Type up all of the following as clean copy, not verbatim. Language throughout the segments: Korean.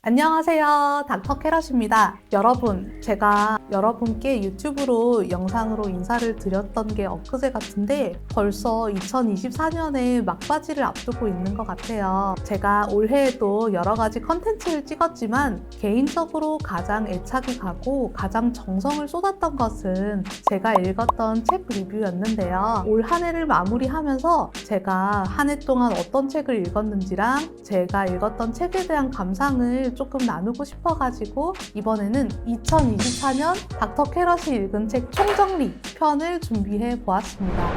안녕하세요. 닥터 캐럿입니다. 여러분, 제가 여러분께 유튜브로 영상으로 인사를 드렸던 게 엊그제 같은데 벌써 2024년에 막바지를 앞두고 있는 것 같아요. 제가 올해에도 여러 가지 컨텐츠를 찍었지만 개인적으로 가장 애착이 가고 가장 정성을 쏟았던 것은 제가 읽었던 책 리뷰였는데요. 올 한 해를 마무리하면서 제가 한 해 동안 어떤 책을 읽었는지랑 제가 읽었던 책에 대한 감상을 조금 나누고 싶어가지고 이번에는 2024년 닥터 캐럿이 읽은 책 총정리 편을 준비해 보았습니다.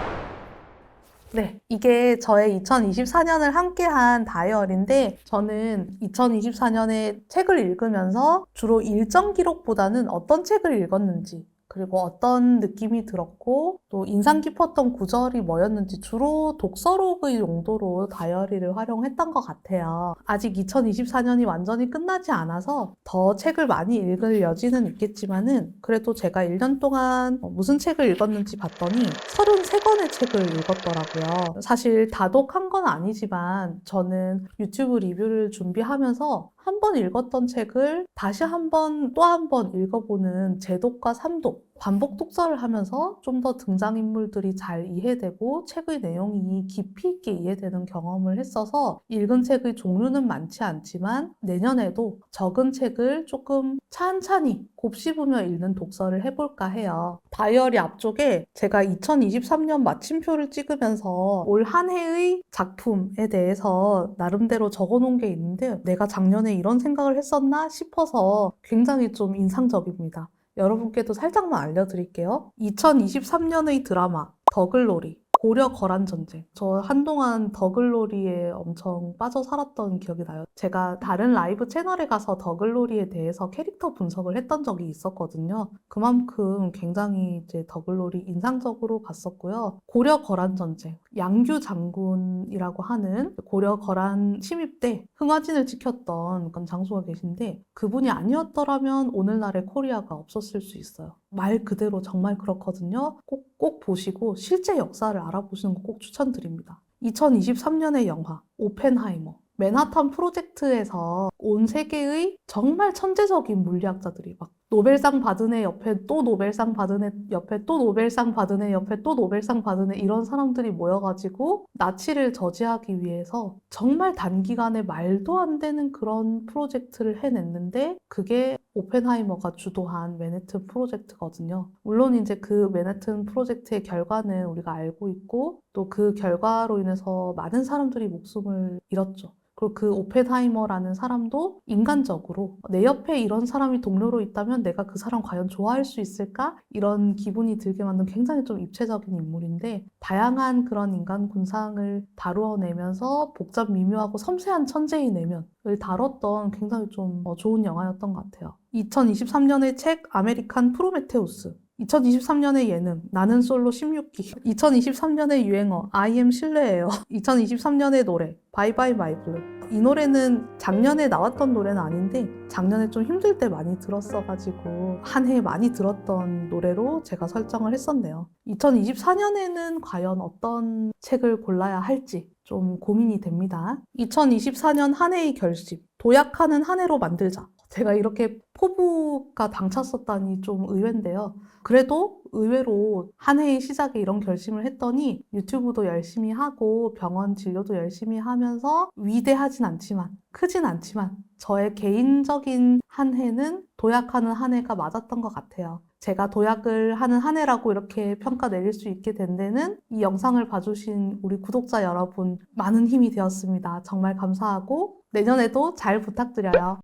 네, 이게 저의 2024년을 함께한 다이어리인데 저는 2024년에 책을 읽으면서 주로 일정 기록보다는 어떤 책을 읽었는지 그리고 어떤 느낌이 들었고 또 인상 깊었던 구절이 뭐였는지 주로 독서록의 용도로 다이어리를 활용했던 것 같아요. 아직 2024년이 완전히 끝나지 않아서 더 책을 많이 읽을 여지는 있겠지만은 그래도 제가 1년 동안 무슨 책을 읽었는지 봤더니 33권의 책을 읽었더라고요. 사실 다독한 건 아니지만 저는 유튜브 리뷰를 준비하면서 한 번 읽었던 책을 다시 한 번 또 한 번 읽어보는 재독과 삼독, 반복 독서를 하면서 좀 더 등장인물들이 잘 이해되고 책의 내용이 깊이 있게 이해되는 경험을 했어서 읽은 책의 종류는 많지 않지만 내년에도 적은 책을 조금 찬찬히 곱씹으며 읽는 독서를 해볼까 해요. 다이어리 앞쪽에 제가 2023년 마침표를 찍으면서 올 한 해의 작품에 대해서 나름대로 적어놓은 게 있는데 내가 작년에 이런 생각을 했었나 싶어서 굉장히 좀 인상적입니다. 여러분께도 살짝만 알려드릴게요. 2023년의 드라마 더글로리 고려 거란 전쟁. 저 한동안 더글로리에 엄청 빠져 살았던 기억이 나요. 제가 다른 라이브 채널에 가서 더글로리에 대해서 캐릭터 분석을 했던 적이 있었거든요. 그만큼 굉장히 이제 더글로리 인상적으로 갔었고요. 고려 거란 전쟁. 양규 장군이라고 하는 고려 거란 침입 때 흥화진을 지켰던 그런 장수가 계신데 그분이 아니었더라면 오늘날의 코리아가 없었을 수 있어요. 말 그대로 정말 그렇거든요. 꼭 보시고 실제 역사를 알아보시는 거 꼭 추천드립니다. 2023년의 영화 오펜하이머. 맨하탄 프로젝트에서 온 세계의 정말 천재적인 물리학자들이 막 노벨상 받은 애 옆에 또 노벨상 받은 애 옆에 또 노벨상 받은 애 옆에 또 노벨상 받은 애 이런 사람들이 모여가지고 나치를 저지하기 위해서 정말 단기간에 말도 안 되는 그런 프로젝트를 해냈는데 그게 오펜하이머가 주도한 맨해튼 프로젝트거든요. 물론 이제 그 맨해튼 프로젝트의 결과는 우리가 알고 있고 또 그 결과로 인해서 많은 사람들이 목숨을 잃었죠. 그리고 그 오펜하이머라는 사람도 인간적으로 내 옆에 이런 사람이 동료로 있다면 내가 그 사람 과연 좋아할 수 있을까? 이런 기분이 들게 만든 굉장히 좀 입체적인 인물인데 다양한 그런 인간 군상을 다루어내면서 복잡 미묘하고 섬세한 천재의 내면을 다뤘던 굉장히 좀 좋은 영화였던 것 같아요. 2023년의 책 아메리칸 프로메테우스 2023년의 예능 나는 솔로 16기 2023년의 유행어 I am 실내예요 2023년의 노래 바이바이 마이블루 이 노래는 작년에 나왔던 노래는 아닌데 작년에 좀 힘들 때 많이 들었어가지고 한 해 많이 들었던 노래로 제가 설정을 했었네요. 2024년에는 과연 어떤 책을 골라야 할지 좀 고민이 됩니다. 2024년 한 해의 결심 도약하는 한 해로 만들자. 제가 이렇게 포부가 당찼었다니 좀 의외인데요. 그래도 의외로 한 해의 시작에 이런 결심을 했더니 유튜브도 열심히 하고 병원 진료도 열심히 하면서 위대하진 않지만 크진 않지만 저의 개인적인 한 해는 도약하는 한 해가 맞았던 것 같아요. 제가 도약을 하는 한 해라고 이렇게 평가 내릴 수 있게 된 데는 이 영상을 봐주신 우리 구독자 여러분 많은 힘이 되었습니다. 정말 감사하고 내년에도 잘 부탁드려요.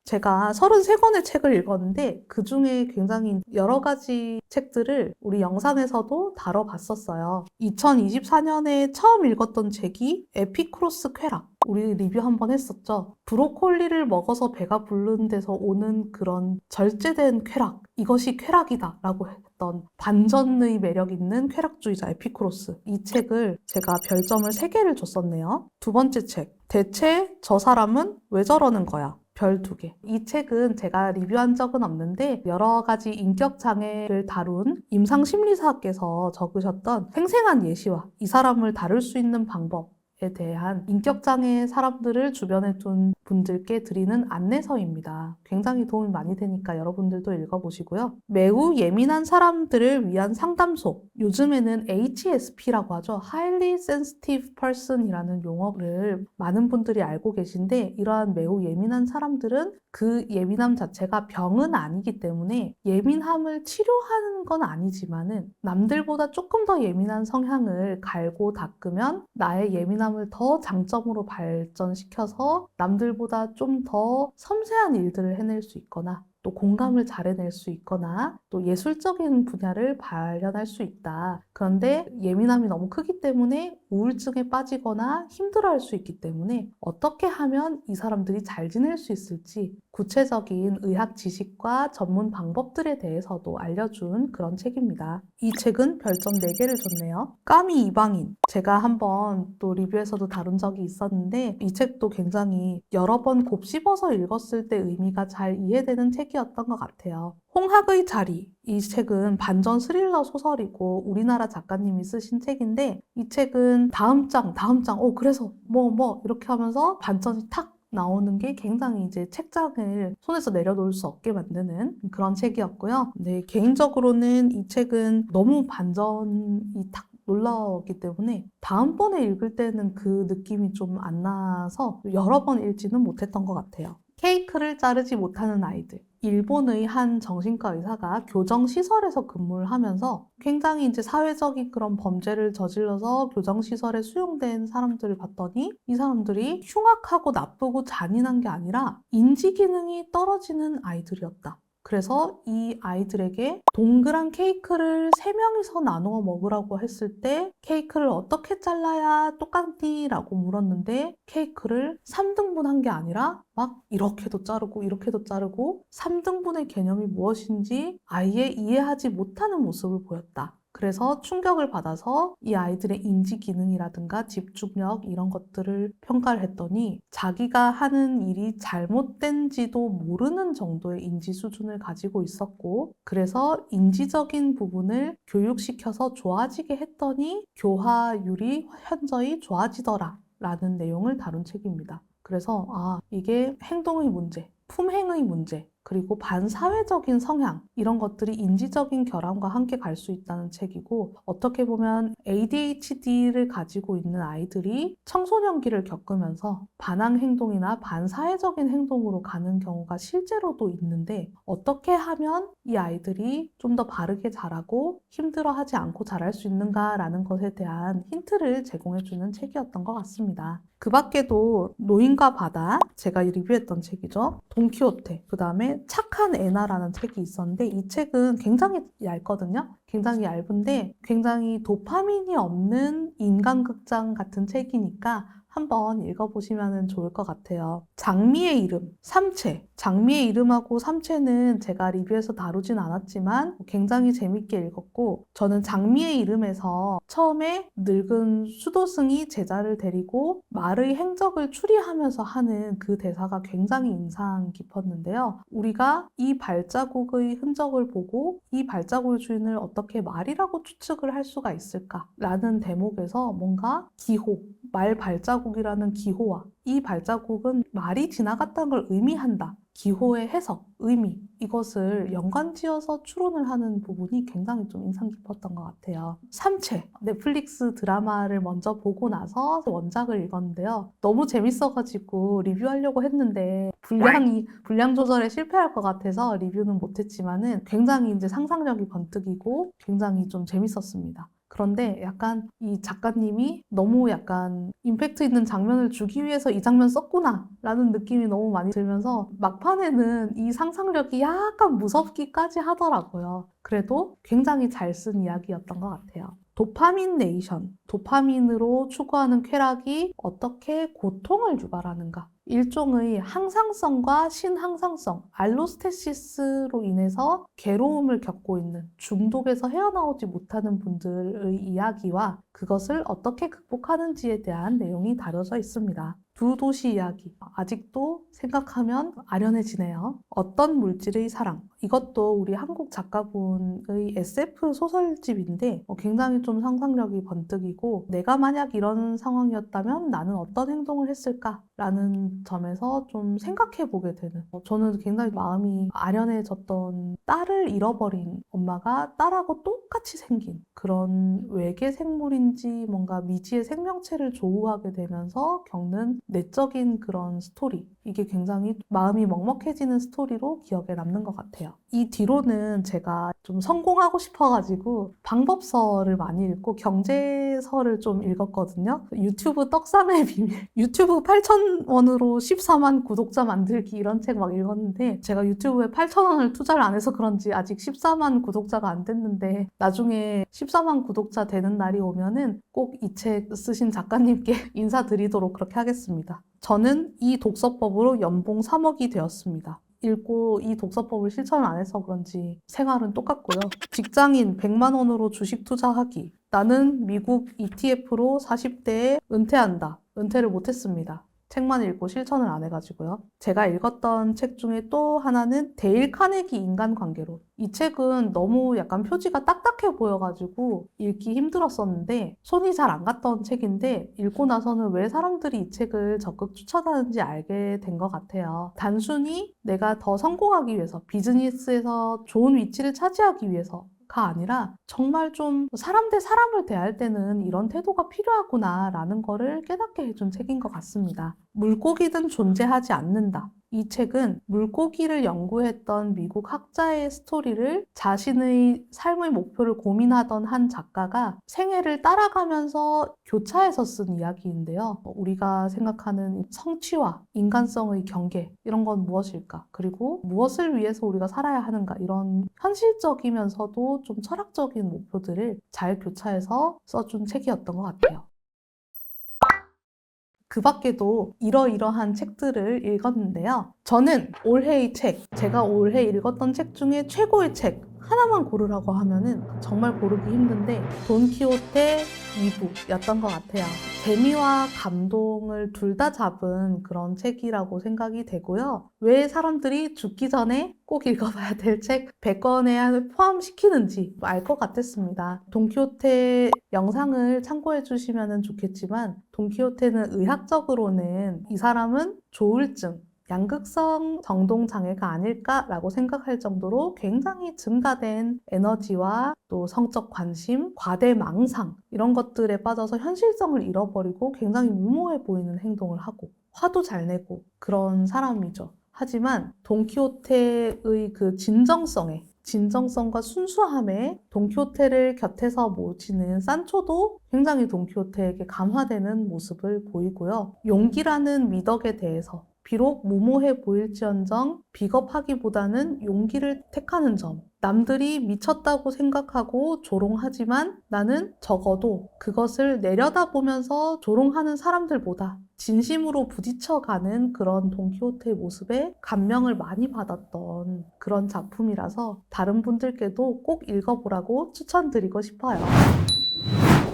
제가 33권의 책을 읽었는데 그 중에 굉장히 여러 가지 책들을 우리 영상에서도 다뤄봤었어요. 2024년에 처음 읽었던 책이 에피쿠로스 쾌락. 우리 리뷰 한번 했었죠. 브로콜리를 먹어서 배가 부른 데서 오는 그런 절제된 쾌락. 이것이 쾌락이다 라고 했던 반전의 매력 있는 쾌락주의자 에피쿠로스. 이 책을 제가 별점을 3개를 줬었네요. 두 번째 책. 대체 저 사람은 왜 저러는 거야? 별 2개. 이 책은 제가 리뷰한 적은 없는데 여러 가지 인격 장애를 다룬 임상심리사께서 적으셨던 생생한 예시와 이 사람을 다룰 수 있는 방법 대한 인격장애 사람들을 주변에 둔 분들께 드리는 안내서입니다. 굉장히 도움이 많이 되니까 여러분들도 읽어보시고요. 매우 예민한 사람들을 위한 상담소. 요즘에는 HSP라고 하죠. Highly Sensitive Person이라는 용어를 많은 분들이 알고 계신데, 이러한 매우 예민한 사람들은 그 예민함 자체가 병은 아니기 때문에 예민함을 치료하는 건 아니지만은 남들보다 조금 더 예민한 성향을 갈고 닦으면 나의 예민함을 더 장점으로 발전시켜서 남들보다 좀 더 섬세한 일들을 해낼 수 있거나 또 공감을 잘 해낼 수 있거나 또 예술적인 분야를 발현할 수 있다. 그런데 예민함이 너무 크기 때문에 우울증에 빠지거나 힘들어할 수 있기 때문에 어떻게 하면 이 사람들이 잘 지낼 수 있을지 구체적인 의학 지식과 전문 방법들에 대해서도 알려준 그런 책입니다. 이 책은 별점 4개를 줬네요. 까미 이방인. 제가 한번 또 리뷰에서도 다룬 적이 있었는데 이 책도 굉장히 여러 번 곱씹어서 읽었을 때 의미가 잘 이해되는 책이었던 것 같아요. 홍학의 자리. 이 책은 반전 스릴러 소설이고 우리나라 작가님이 쓰신 책인데 이 책은 다음 장, 그래서 이렇게 하면서 반전이 탁 나오는 게 굉장히 이제 책장을 손에서 내려놓을 수 없게 만드는 그런 책이었고요. 네, 개인적으로는 이 책은 너무 반전이 탁 놀라웠기 때문에 다음번에 읽을 때는 그 느낌이 좀 안 나서 여러 번 읽지는 못했던 것 같아요. 케이크를 자르지 못하는 아이들. 일본의 한 정신과 의사가 교정시설에서 근무를 하면서 굉장히 이제 사회적인 그런 범죄를 저질러서 교정시설에 수용된 사람들을 봤더니 이 사람들이 흉악하고 나쁘고 잔인한 게 아니라 인지 기능이 떨어지는 아이들이었다. 그래서 이 아이들에게 동그란 케이크를 3명이서 나누어 먹으라고 했을 때 케이크를 어떻게 잘라야 똑같니? 라고 물었는데 케이크를 3등분한 게 아니라 막 이렇게도 자르고 3등분의 개념이 무엇인지 아예 이해하지 못하는 모습을 보였다. 그래서 충격을 받아서 이 아이들의 인지 기능이라든가 집중력 이런 것들을 평가를 했더니 자기가 하는 일이 잘못된지도 모르는 정도의 인지 수준을 가지고 있었고 그래서 인지적인 부분을 교육시켜서 좋아지게 했더니 교화율이 현저히 좋아지더라 라는 내용을 다룬 책입니다. 그래서 이게 행동의 문제, 품행의 문제, 그리고 반사회적인 성향 이런 것들이 인지적인 결함과 함께 갈 수 있다는 책이고 어떻게 보면 ADHD를 가지고 있는 아이들이 청소년기를 겪으면서 반항 행동이나 반사회적인 행동으로 가는 경우가 실제로도 있는데 어떻게 하면 이 아이들이 좀 더 바르게 자라고 힘들어하지 않고 자랄 수 있는가라는 것에 대한 힌트를 제공해주는 책이었던 것 같습니다. 그 밖에도 노인과 바다, 제가 리뷰했던 책이죠. 돈키호테, 그 다음에 착한 애나라는 책이 있었는데 이 책은 굉장히 얇거든요. 굉장히 얇은데 굉장히 도파민이 없는 인간극장 같은 책이니까 한번 읽어보시면 좋을 것 같아요. 장미의 이름, 삼체. 장미의 이름하고 삼체는 제가 리뷰에서 다루진 않았지만 굉장히 재밌게 읽었고 저는 장미의 이름에서 처음에 늙은 수도승이 제자를 데리고 말의 행적을 추리하면서 하는 그 대사가 굉장히 인상 깊었는데요. 우리가 이 발자국의 흔적을 보고 이 발자국의 주인을 어떻게 말이라고 추측을 할 수가 있을까라는 대목에서 뭔가 기호, 말 발자국이라는 기호와 이 발자국은 말이 지나갔다는 걸 의미한다. 기호의 해석, 의미 이것을 연관지어서 추론을 하는 부분이 굉장히 좀 인상 깊었던 것 같아요. 삼체, 넷플릭스 드라마를 먼저 보고 나서 원작을 읽었는데요. 너무 재밌어가지고 리뷰하려고 했는데 분량 조절에 실패할 것 같아서 리뷰는 못했지만은 굉장히 이제 상상력이 번뜩이고 굉장히 좀 재밌었습니다. 그런데 약간 이 작가님이 너무 약간 임팩트 있는 장면을 주기 위해서 이 장면 썼구나 라는 느낌이 너무 많이 들면서 막판에는 이 상상력이 약간 무섭기까지 하더라고요. 그래도 굉장히 잘 쓴 이야기였던 것 같아요. 도파민 네이션, 도파민으로 추구하는 쾌락이 어떻게 고통을 유발하는가? 일종의 항상성과 신항상성, 알로스테시스로 인해서 괴로움을 겪고 있는 중독에서 헤어나오지 못하는 분들의 이야기와 그것을 어떻게 극복하는지에 대한 내용이 다뤄져 있습니다. 구도시 이야기. 아직도 생각하면 아련해지네요. 어떤 물질의 사랑. 이것도 우리 한국 작가분의 SF 소설집인데 굉장히 좀 상상력이 번뜩이고 내가 만약 이런 상황이었다면 나는 어떤 행동을 했을까라는 점에서 좀 생각해 보게 되는 저는 굉장히 마음이 아련해졌던 딸을 잃어버린 엄마가 딸하고 똑같이 생긴 그런 외계 생물인지 뭔가 미지의 생명체를 조우하게 되면서 겪는 내적인 그런 스토리 이게 굉장히 마음이 먹먹해지는 스토리로 기억에 남는 것 같아요. 이 뒤로는 제가 좀 성공하고 싶어가지고 방법서를 많이 읽고 경제서를 좀 읽었거든요. 유튜브 떡상의 비밀, 유튜브 8,000원으로 14만 구독자 만들기 이런 책 막 읽었는데 제가 유튜브에 8,000원을 투자를 안 해서 그런지 아직 14만 구독자가 안 됐는데 나중에 14만 구독자 되는 날이 오면은 꼭 이 책 쓰신 작가님께 인사드리도록 그렇게 하겠습니다. 저는 이 독서법으로 연봉 3억이 되었습니다. 읽고 이 독서법을 실천을 안 해서 그런지 생활은 똑같고요. 직장인 100만 원으로 주식 투자하기. 나는 미국 ETF로 40대에 은퇴한다. 은퇴를 못했습니다. 책만 읽고 실천을 안 해가지고요. 제가 읽었던 책 중에 또 하나는 데일 카네기 인간관계론. 이 책은 너무 약간 표지가 딱딱해 보여가지고 읽기 힘들었었는데 손이 잘 안 갔던 책인데 읽고 나서는 왜 사람들이 이 책을 적극 추천하는지 알게 된 것 같아요. 단순히 내가 더 성공하기 위해서 비즈니스에서 좋은 위치를 차지하기 위해서 가 아니라 정말 좀 사람 대 사람을 대할 때는 이런 태도가 필요하구나 라는 거를 깨닫게 해준 책인 것 같습니다. 물고기든 존재하지 않는다. 이 책은 물고기를 연구했던 미국 학자의 스토리를 자신의 삶의 목표를 고민하던 한 작가가 생애를 따라가면서 교차해서 쓴 이야기인데요. 우리가 생각하는 성취와 인간성의 경계 이런 건 무엇일까? 그리고 무엇을 위해서 우리가 살아야 하는가? 이런 현실적이면서도 좀 철학적인 목표들을 잘 교차해서 써준 책이었던 것 같아요. 그 밖에도 이러이러한 책들을 읽었는데요. 저는 올해의 책, 제가 올해 읽었던 책 중에 최고의 책 하나만 고르라고 하면은 정말 고르기 힘든데 돈키호테 2부였던 것 같아요. 재미와 감동을 둘 다 잡은 그런 책이라고 생각이 되고요. 왜 사람들이 죽기 전에 꼭 읽어봐야 될 책 100권에 포함시키는지 알 것 같았습니다. 돈키호테 영상을 참고해 주시면 좋겠지만 돈키호테는 의학적으로는 이 사람은 조울증, 양극성 정동 장애가 아닐까라고 생각할 정도로 굉장히 증가된 에너지와 또 성적 관심, 과대 망상 이런 것들에 빠져서 현실성을 잃어버리고 굉장히 무모해 보이는 행동을 하고 화도 잘 내고 그런 사람이죠. 하지만 돈키호테의 그 진정성과 순수함에 돈키호테를 곁에서 모시는 산초도 굉장히 돈키호테에게 감화되는 모습을 보이고요. 용기라는 미덕에 대해서 비록 무모해 보일지언정 비겁하기보다는 용기를 택하는 점. 남들이 미쳤다고 생각하고 조롱하지만 나는 적어도 그것을 내려다보면서 조롱하는 사람들보다 진심으로 부딪혀가는 그런 돈키호테의 모습에 감명을 많이 받았던 그런 작품이라서 다른 분들께도 꼭 읽어보라고 추천드리고 싶어요.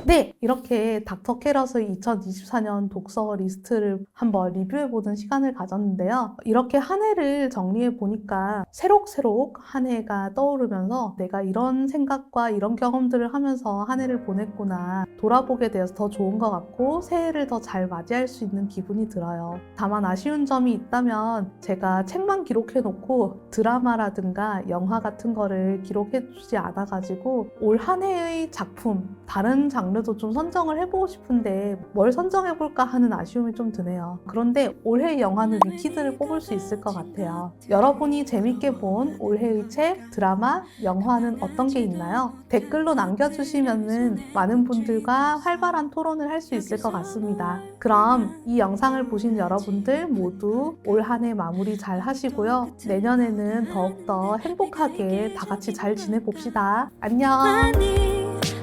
네, 이렇게 닥터 캐럿의 2024년 독서 리스트를 한번 리뷰해보는 시간을 가졌는데요. 이렇게 한 해를 정리해보니까 새록새록 한 해가 떠오르면서 내가 이런 생각과 이런 경험들을 하면서 한 해를 보냈구나 돌아보게 되어서 더 좋은 것 같고 새해를 더 잘 맞이할 수 있는 기분이 들어요. 다만 아쉬운 점이 있다면 제가 책만 기록해놓고 드라마라든가 영화 같은 거를 기록해주지 않아가지고 올 한 해의 작품, 다른 장르도 좀 선정을 해보고 싶은데 뭘 선정해볼까 하는 아쉬움이 좀 드네요. 그런데 올해 영화는 위키드를 뽑을 수 있을 것 같아요. 여러분이 재밌게 본 올해의 책, 드라마, 영화는 어떤 게 있나요? 댓글로 남겨주시면은 많은 분들과 활발한 토론을 할 수 있을 것 같습니다. 그럼 이 영상을 보신 여러분들 모두 올 한 해 마무리 잘 하시고요. 내년에는 더욱더 행복하게 다 같이 잘 지내봅시다. 안녕!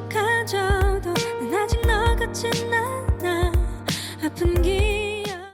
가져도 난 아직 너 같진 않아 아픈 길